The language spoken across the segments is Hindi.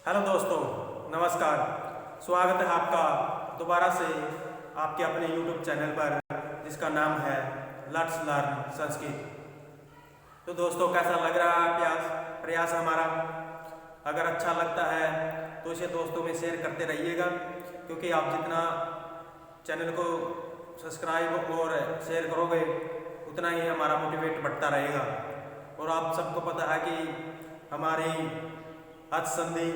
हेलो दोस्तों, नमस्कार। स्वागत है आपका दोबारा से आपके अपने YouTube चैनल पर जिसका नाम है लेट्स लर्न संस्कृत। तो दोस्तों, कैसा लग रहा है प्रयास हमारा? अगर अच्छा लगता है तो इसे दोस्तों में शेयर करते रहिएगा, क्योंकि आप जितना चैनल को सब्सक्राइब और शेयर करोगे उतना ही हमारा मोटिवेट बढ़ता रहेगा। और आप सबको पता है कि हमारी हद संधि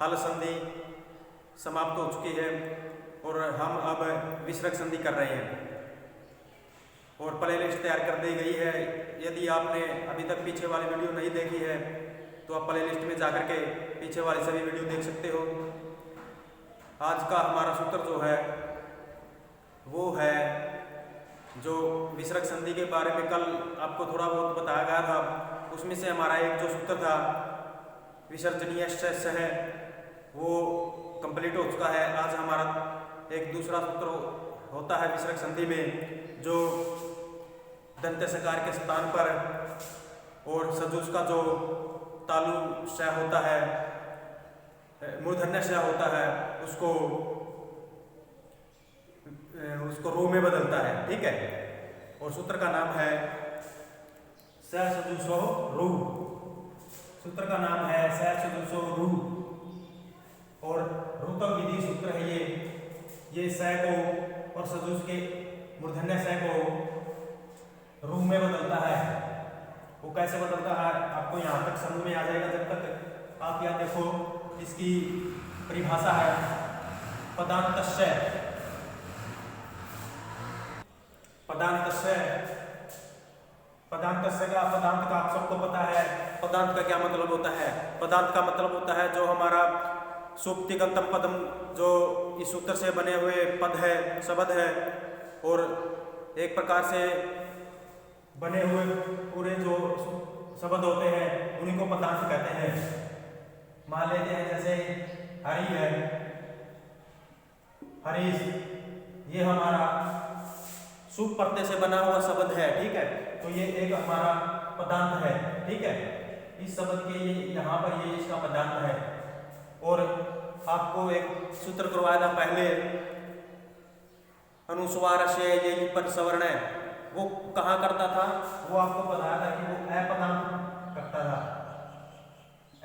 हल संधि समाप्त हो चुकी है और हम अब विसर्ग संधि कर रहे हैं और प्ले लिस्ट तैयार कर दी गई है। यदि आपने अभी तक पीछे वाली वीडियो नहीं देखी है तो आप प्ले लिस्ट में जाकर के पीछे वाली सभी वीडियो देख सकते हो। आज का हमारा सूत्र जो है वो है, जो विसर्ग संधि के बारे में कल आपको थोड़ा बहुत बताया गया था, उसमें से हमारा एक जो सूत्र था विसर्जनीय श है वो कंप्लीट हो चुका है। आज हमारा एक दूसरा सूत्र होता है विसर्ग संधि में, जो दंत सकार के स्थान पर और सजुष का जो तालु श होता है, मूर्धन्य श होता है, उसको रू में बदलता है। ठीक है, और सूत्र का नाम है स सजुषो रू। सूत्र का नाम है स सजुषो रू और रूतक विधि सूत्र है ये स को और सजुष के मूर्धन्य स को रू में बदलता है। वो कैसे बदलता है आपको यहाँ तक समझ में आ जाएगा जब तक आप यहाँ देखो। इसकी परिभाषा है पदान्तस्य। पदांत का आप सबको पता है। पदांत का क्या मतलब होता है? पदांत का मतलब होता है जो हमारा सुप्तिगंतम पदम, जो इस सूत्र से बने हुए पद है, शब्द है, और एक प्रकार से बने हुए पूरे जो शब्द होते हैं उन्हीं को पदांत कहते हैं। मान लेते हैं जैसे हरि है, हरीश, ये हमारा सुप प्रत्यय से बना हुआ शब्द है। ठीक है, तो ये एक हमारा पदांत है। ठीक है, इस शब्द के ये यहाँ पर ये इसका पदांत है। और आपको एक सूत्र करवाया था पहले, अनुस्वार से ये पर सवर्ण है, वो कहाँ करता था? वो आपको बताया था कि वो अपदांत करता था,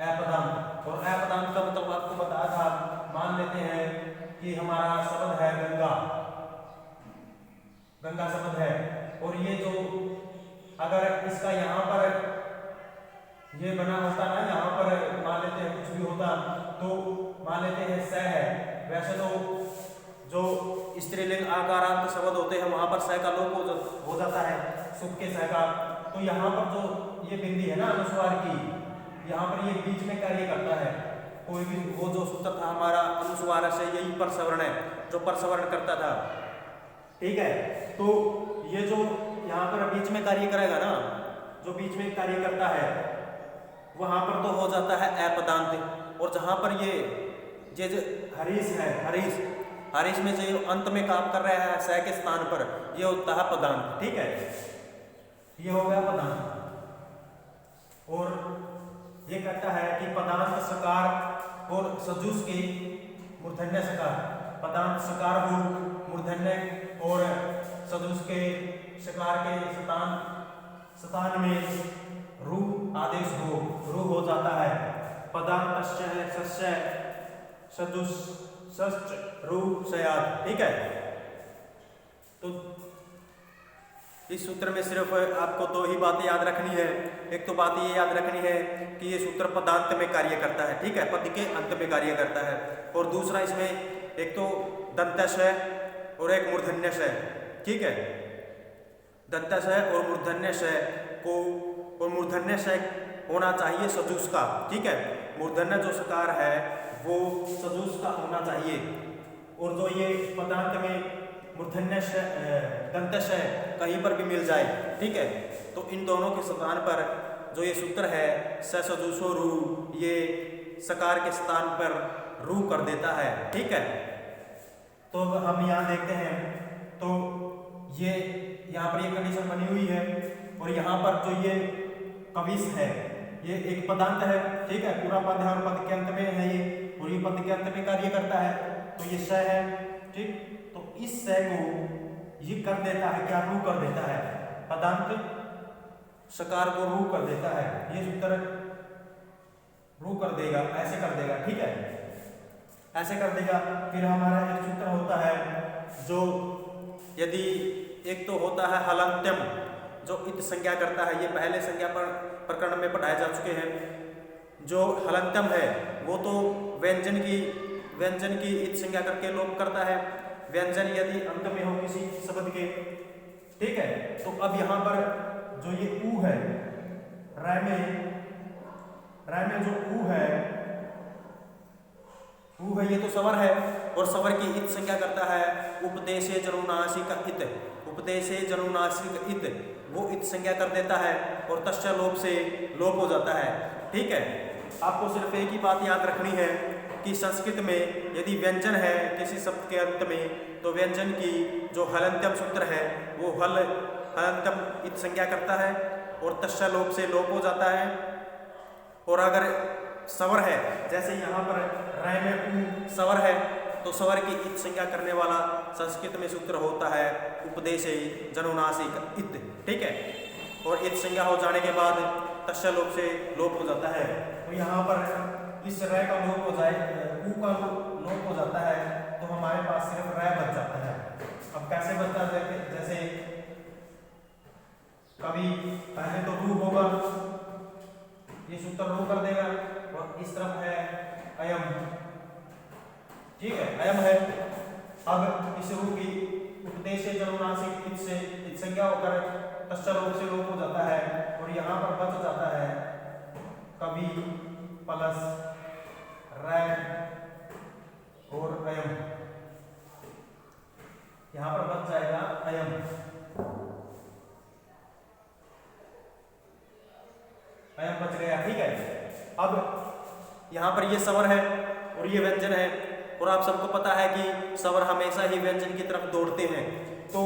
अपदांत। और अपदांत का मतलब आपको बताया था, मान लेते हैं कि हमारा शब्द है गंगा, गंगा शब्द है, और ये जो अगर इसका यहाँ पर ये बना होता ना, यहाँ पर मान लेते हैं कुछ भी होता, तो मान लेते हैं स है। वैसे तो जो स्त्रीलिंग आकारांत शब्द होते हैं वहां पर स का लोप हो जाता है, सुख के स का। तो यहाँ पर जो ये बिंदी है ना अनुस्वार की, यहाँ पर ये बीच में कार्य करता है। कोई भी वो जो सूत्र था हमारा अनुस्वार से, यही परसवर्ण है जो परसवर्ण करता था। ठीक है, तो ये जो यहाँ पर बीच में कार्य करेगा ना, जो बीच में कार्य करता है वहां पर तो हो जाता है अपदांत। और जहां पर ये जो हरीश है, हरीश में जो अंत में काम कर रहा है स के स्थान पर, ये होता है पदांत। ठीक है, ये हो गया पदांत। और ये कहता है कि पदांत सकार और सजुष की मूर्धन्य सकार, पदांत सकार हो मूर्धन्य और सजुष के सकार के स्थान में रू आदेश हो जाता है। पदांतस्य है सस्य सजुष षष्ठ रू सयाद। ठीक है, तो इस सूत्र में सिर्फ आपको दो ही बातें याद रखनी है। एक तो बात ये याद रखनी है कि ये सूत्र पदांत में कार्य करता है। ठीक है, पद के अंत में कार्य करता है। और दूसरा, इसमें एक तो दंतश है और एक मूर्धन्यश है। ठीक है, दंतश है और मूर्धन्यश को, और मूर्धन्य से होना चाहिए सजुष का। ठीक है, मूर्धन्य जो सकार है वो सजुष का होना चाहिए। और जो ये पदांत में मूर्धन्य दंतश है कहीं पर भी मिल जाए, ठीक है, तो इन दोनों के स्थान पर जो ये सूत्र है स सजुषो रू, ये सकार के स्थान पर रू कर देता है। ठीक है, तो हम यहाँ देखते हैं, तो ये यहाँ पर ये कंडीशन बनी हुई है। और यहाँ पर जो ये कविश है, ये एक पदांत है, ठीक है, पूरा पद है और पद के अंत में है ये, और ये पद के अंत में कार्य करता है, तो ये स है, ठीक। तो इस स को ये कर देता है क्या, रू कर देता है, पदांत सकार को रू कर देता है, ये सूत्र रू कर देगा, ऐसे कर देगा, ठीक है, ऐसे कर देगा। फिर हमारा एक सूत्र होता है जो, यदि एक तो होता है हलंत्यम जो इत संज्ञा करता है, ये पहले संज्ञा पर प्रकरण में पढ़ाए जा चुके हैं। जो हलंत्यम है वो तो व्यंजन की इत संज्ञा करके लोप करता है, व्यंजन यदि अंत में हो किसी शब्द के, ठीक है। तो अब यहाँ पर जो ये ऊ है, रै में जो ऊ है, ये तो स्वर है, और स्वर की इत संज्ञा करता है उपदेशे जनुनासिक इत, उपदेशे जनुनासिक इत, वो इत संज्ञा कर देता है और तस्य लोप से लोप हो जाता है, ठीक है। आपको सिर्फ एक ही बात याद रखनी है कि संस्कृत में यदि व्यंजन है किसी शब्द के अंत में, तो व्यंजन की जो हलंत्यम सूत्र है वो हलंत्यम इत संज्ञा करता है और तस्य लोप से लोप हो जाता है। और अगर स्वर है, जैसे यहाँ पर रै में ऊ स्वर है, तो स्वर की इत संज्ञा करने वाला संस्कृत में सूत्र होता है उपदेशे जनुनासिक इत, ठीक है। और इत संज्ञा हो जाने के बाद तस्य लोप से लोप हो जाता है। तो यहाँ पर इस रै का लोप हो जाए, ऊ का लोप हो जाता है, तो हमारे पास सिर्फ रै बच जाता है। अब कैसे बचता है, जैसे कभी पहले तो रू होगा, ये सूत्र रू कर देगा, और इस तरफ है अयम, ठीक है, अयम है। अब इस रू की उपदेशे जनुनासिक इत से इत संज्ञा होकर तस्य लोप से लोप हो जाता है, और यहाँ पर बच जाता है कभी प्लस रै और अयम, यहाँ पर बच जाएगा अयम, अयम बच गया, ठीक है। अब यहाँ पर ये स्वर है और ये व्यंजन है, और आप सबको पता है कि स्वर हमेशा ही व्यंजन की तरफ दौड़ते हैं, तो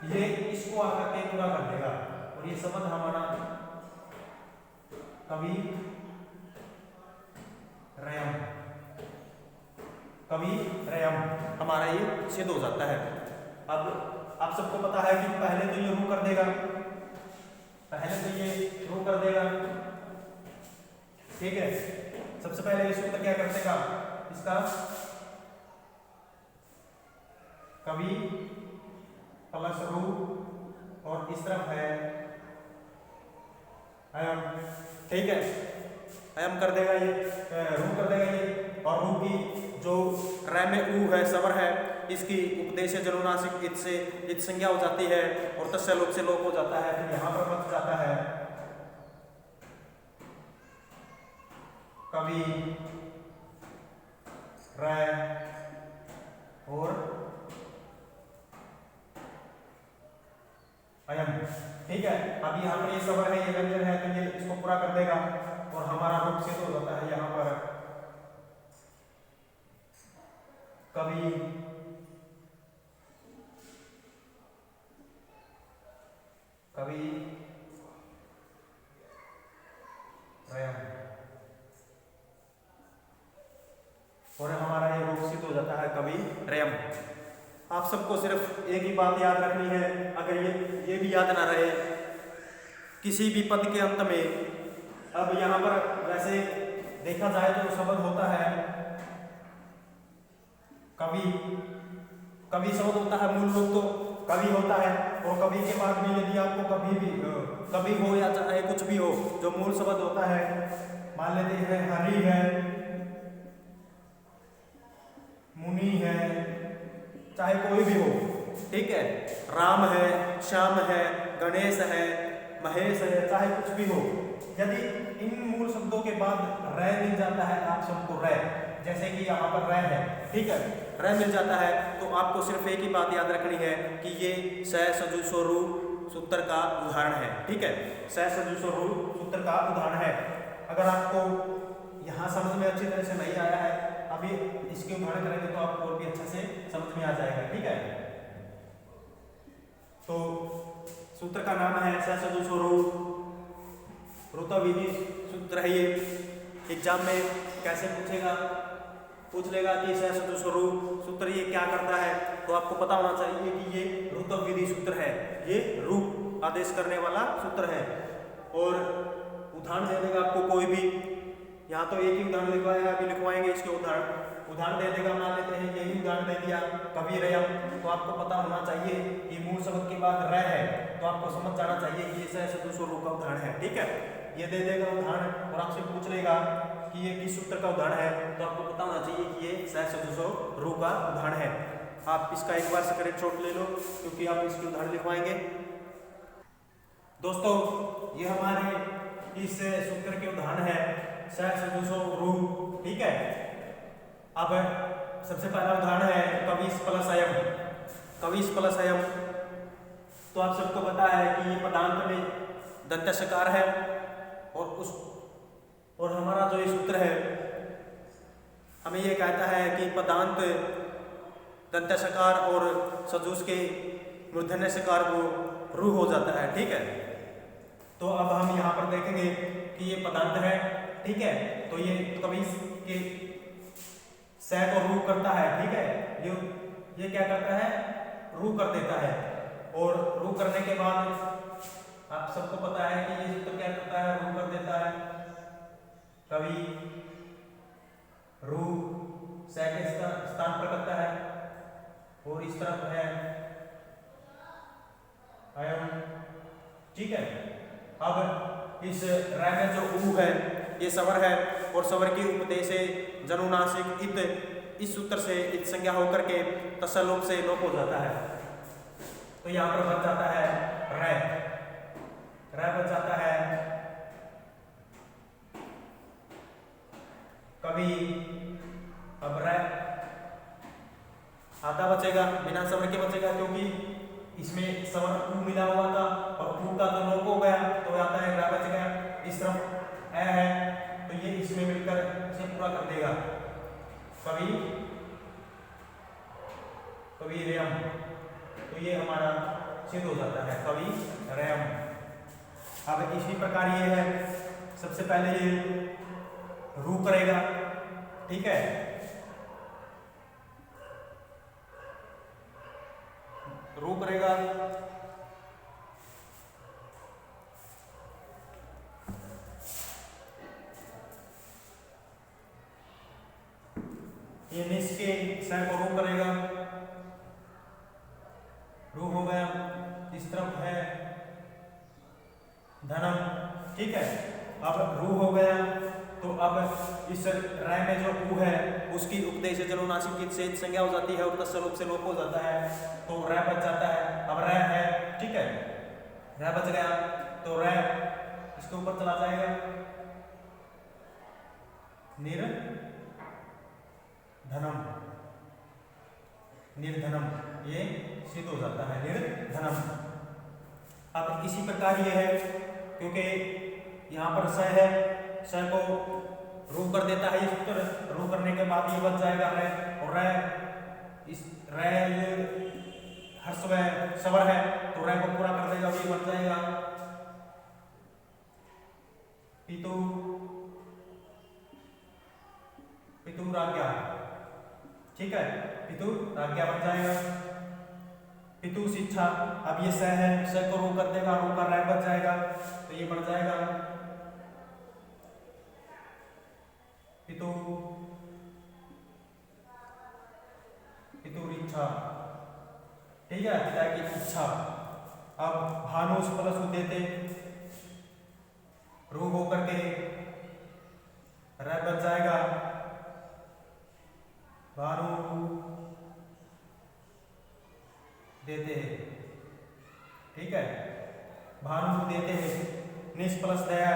ये इसको आकर के पूरा कर देगा, और ये शब्द हमारा कवि रयम, कवि रयम हमारा ये सिद्ध हो जाता है। अब आप सबको पता है कि पहले तो ये रू कर देगा, पहले तो ये रू कर देगा, ठीक है। सबसे पहले ये सूत्र क्या कर देगा, इसका कवि प्लस रू, और इस तरफ है अयम, ठीक है, अयम कर देगा ये, रू कर देगा ये, और रू की जो रै में ऊ है स्वर है, इसकी उपदेश जनुनासिक इत से इत संज्ञा हो जाती है और तस्य लोप से लोप हो जाता है। फिर यहाँ पर बच जाता है कवि रै और अयम, ठीक है। अब यहाँ पर ये स्वर है, ये व्यंजन है, तो ये इसको पूरा कर देगा और हमारा रूप सिद्ध हो जाता है। यहाँ पर कवि रयम, और हमारा ये रूप सिद्ध हो जाता है कवि रयम। आप सबको सिर्फ एक ही बात याद रखनी है, अगर ये भी याद ना रहे किसी भी पद के अंत में, अब यहाँ पर वैसे देखा जाए तो शब्द होता है कवि शब्द होता है, मूल रूप तो कवि होता है, और कवि के बाद में यदि आपको कवि हो या चाहे कुछ भी हो, जो मूल शब्द होता है, मान लेते हैं हरि है, मुनि है, चाहे कोई भी हो, ठीक है, राम है, श्याम है, गणेश है, महेश है, चाहे कुछ भी हो, यदि इन मूल शब्दों के बाद रै मिल जाता है आप सबको, रै, जैसे कि यहाँ पर रै है, ठीक है, रै मिल जाता है, तो आपको सिर्फ एक ही बात याद रखनी है कि ये स सजु सो रू सूत्र का उदाहरण है, ठीक है, स सजु सो रू सूत्र का उदाहरण है। अगर आपको यहाँ समझ में अच्छी तरह से नहीं आया है, अभी इसके उदाहरण करेंगे तो आपको और भी अच्छे से समझ में आ जाएगा, ठीक है। तो सूत्र का नाम है स सजु सो रू, रुतविधि सूत्र है ये। एग्जाम में कैसे पूछेगा, पूछ लेगा कि स सदृश रु सूत्र ये क्या करता है, तो आपको पता होना चाहिए कि ये रुतविधि सूत्र है, ये रु आदेश करने वाला सूत्र है। और उदाहरण दे देगा आपको कोई भी, यहाँ तो एक ही उदाहरण लिखवाएगा, अभी लिखवाएंगे इसके उदाहरण दे देगा। मान लेते हैं यही उदाहरण दे दिया कवि रयम, तो आपको पता होना चाहिए कि मूल शब्द के बाद र है, तो आपको समझ जाना चाहिए कि ये स सदृश रु का उदाहरण है। ठीक है, ये दे देगा उदाहरण और आपसे पूछ लेगा कि ये किस सूत्र का उदाहरण है, तो आपको पता होना चाहिए कि ये स सदृश रु का उदाहरण है। आप इसका एक बार स्क्रीनशॉट ले लो, क्योंकि आप इसके उदाहरण लिखवाएंगे। दोस्तों, ये हमारे इस सूत्र के उदाहरण है स सदृश रु। ठीक है, अब सबसे पहला उदाहरण है कविस प्लस अयम। कविस प्लस अयम, तो आप सबको पता है कि ये पदांत में दंत सकार है, और हमारा जो ये सूत्र है हमें ये कहता है कि पदांत दंत सकार और सदृश के मूर्धन्य सकार को रु हो जाता है। ठीक है, तो अब हम यहाँ पर देखेंगे कि ये पदांत है। ठीक है, तो ये कविस के स को रु करता है। ठीक है, ये क्या करता है, रु कर देता है, और रु करने के बाद आप सबको पता है कि ये सूत्र क्या करता है, रु कर देता है। कवि रु स के स्थान पर करता है, और इस तरफ है अयम। ठीक है, अब इस र में जो ऊ है ये स्वर है, और स्वर की उपदेश से जनुनासिक इत, इस सूत्र से इत संज्ञा होकर के तसल्लुप से लोप हो जाता है। तो यहाँ पर बच जाता है र बच जाता है कवि। अब र आधा बचेगा, बिना स्वर के बचेगा, क्योंकि इसमें स्वर ऊ मिला हुआ था और ऊ का तो लोप हो गया, तो आता है र बच गया। इस तरफ ए है, तो ये इसमें मिलकर इसे पूरा कर देगा, कवि रयम। तो ये हमारा सिद्ध हो जाता है कवि रयम। अब इसी प्रकार ये है, सबसे पहले ये रु करेगा। ठीक है, रु करेगा, ये निस के स को रु करेगा, रु हो गया। इस तरफ है धनम। ठीक है, अब रु हो गया, तो अब इस र में जो ऊ है उसकी उपदेश जनुनासिक इत से संज्ञा हो जाती है और तसल्लुप से लोप हो जाता है, तो र बच जाता है। अब र है, ठीक है, र बच गया, तो र इसके ऊपर चला जाएगा, निर्धनम, ये सिद्ध हो जाता है निर्धनम। अब इसी प्रकार ये है, क्योंकि यहाँ पर स है, स को रू कर देता है ये सूत्र, रू करने के बाद ये बच जाएगा र, और इस र हर्ष में स्वर है, तो र को पूरा कर देगा, ये बन जाएगा पितु, पितुराज्ञा। ठीक है, पितुराज्ञा बन जाएगा। पितु शिक्षा, अब ये स है, स को रू कर देगा, रू का र बच जाएगा, तो ये बन जाएगा पितु, पितुरिच्छा। ठीक है, पिता की इच्छा। अब भानुष प्लस देते, रू हो करके र बच जाएगा, भानु देते हैं। ठीक है, भानु देते हैं, निश प्लस दया,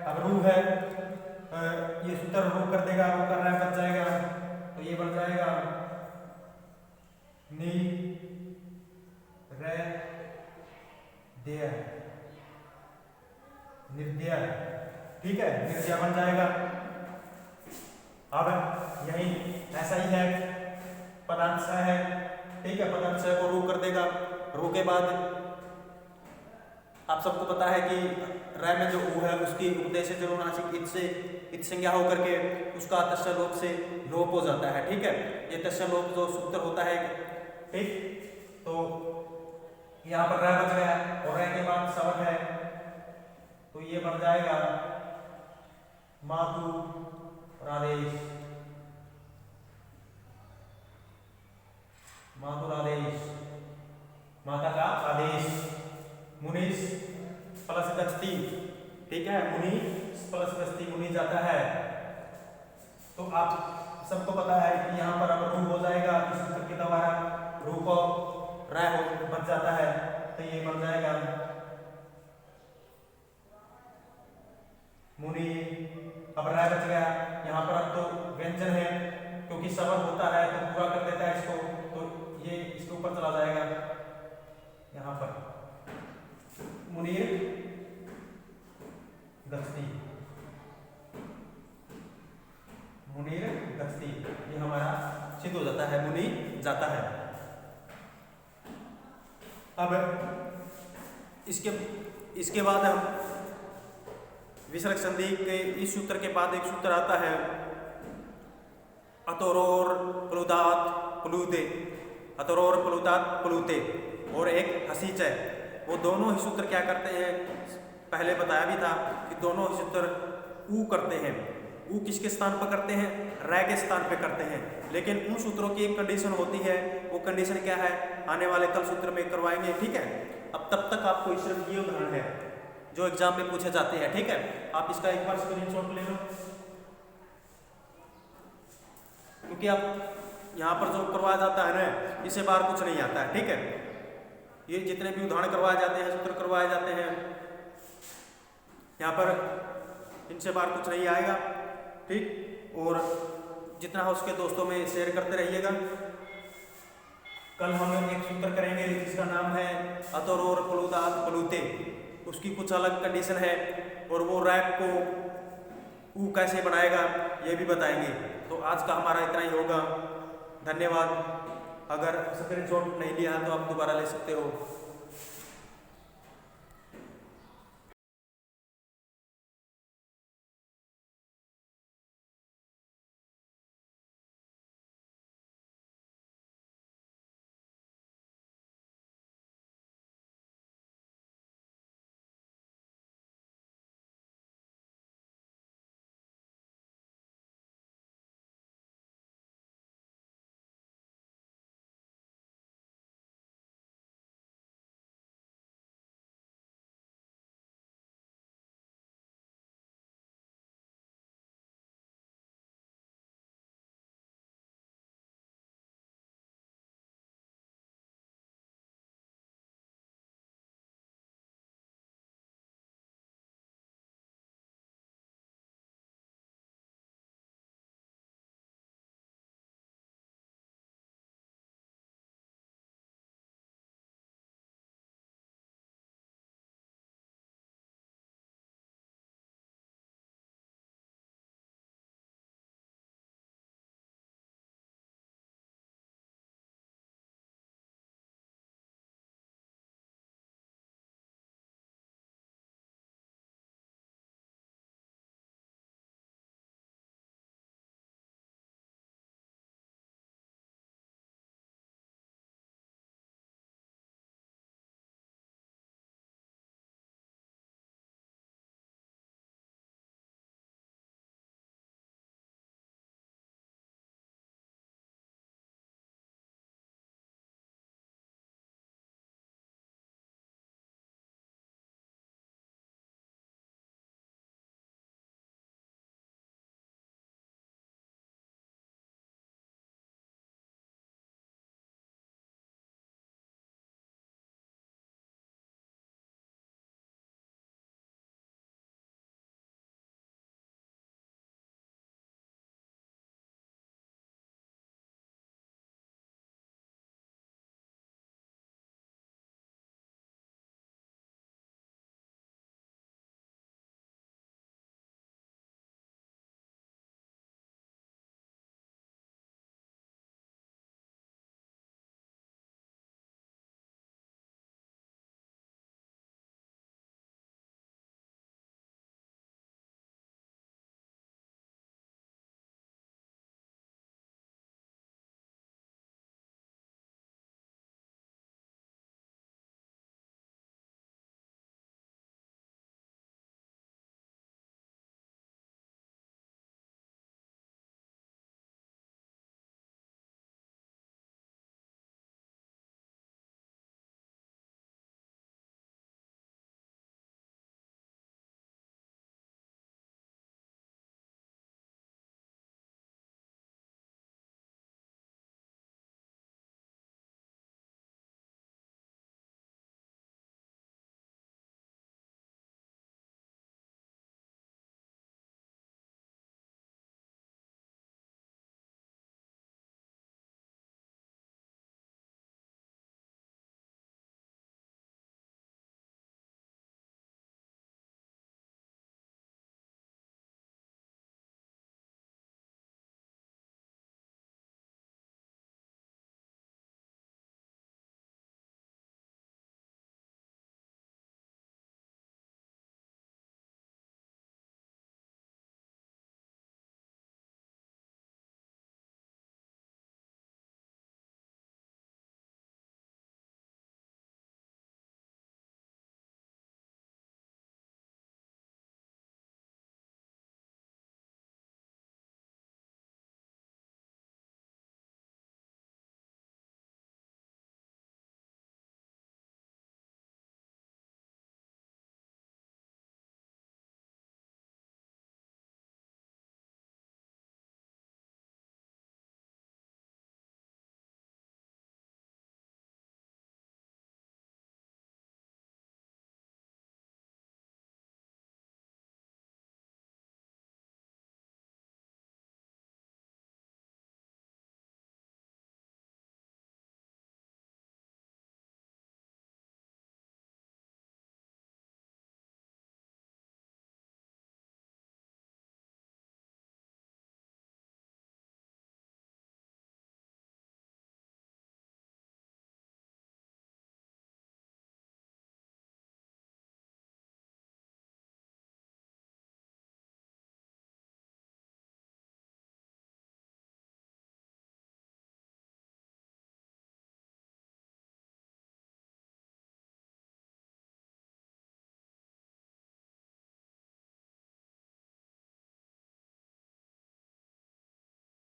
अब रू है, ये सूत्र रू कर देगा, रू कर रहा बच जाएगा, तो ये बन जाएगा नि रे देय, निर्दय। ठीक है, निर्दय बन जाएगा। अब यही ऐसा ही है, पदांत स है। ठीक है, पदांत स को रू कर देगा, रू के बाद आप सबको पता है कि रै में जो ऊ है उसकी उपदेश से जनुनासिक इत से इत संज्ञा होकर के उसका तस्य लोप से लोप हो जाता है। ठीक है, ये तस्य लोप जो सूत्र होता है। ठीक, तो यहाँ पर रै बच गया और रै के बाद स्वर है तो ये बन जाएगा मातु राधेश, मातुरादेश, माता का आदेश। मुनीस प्लस गच्छति, ठीक है, मुनि प्लस गच्छति, मुनि जाता है। तो आप सबको पता है कि यहाँ पर अब रू हो जाएगा, इस सूत्र के द्वारा रू को रै हो बच जाता है, तो ये बन जाएगा मुनि। अब रै बच गया, यहाँ पर अब तो व्यंजन है क्योंकि सवर होता है तो पूरा कर देता है इसको, तो ये इसके ऊपर चला जाएगा। यहाँ पर मुनीर गच्छति, मुनीर गच्छति, ये हमारा सिद्ध हो जाता है, मुनि जाता है। अब इसके बाद हम विसर्ग संधि के इस सूत्र के बाद एक सूत्र आता है अतोरोर प्लुदात प्लुते, अतोरोर प्लुदात प्लुते, और एक हसीच है। वो दोनों ही सूत्र क्या करते हैं, पहले बताया भी था कि दोनों ही सूत्र ऊ करते हैं। ऊ किसके स्थान पर करते हैं, रै के स्थान पर करते हैं। लेकिन उन सूत्रों की एक कंडीशन होती है, वो कंडीशन क्या है आने वाले कल सूत्र में करवाएंगे। ठीक है, अब तब तक आपको सिर्फ ये उदाहरण है जो एग्जाम में पूछे जाते हैं। ठीक है, आप इसका एक बार स्क्रीनशॉट ले लो, क्योंकि आप यहाँ पर जो करवाया जाता है ना, इससे बाहर कुछ नहीं आता है। ठीक है, ये जितने भी उदाहरण करवाए जाते हैं, सूत्र करवाए जाते हैं, यहाँ पर इनसे बाहर कुछ नहीं आएगा। ठीक, और जितना हो उसके दोस्तों में शेयर करते रहिएगा। कल हम एक सूत्र करेंगे जिसका नाम है अतोरोर प्लुदात प्लुते, उसकी कुछ अलग कंडीशन है और वो रैप को ऊ कैसे बनाएगा ये भी बताएंगे। तो आज का हमारा इतना ही होगा, धन्यवाद। अगर स्क्रीनशॉट नहीं लिया है तो आप दोबारा ले सकते हो।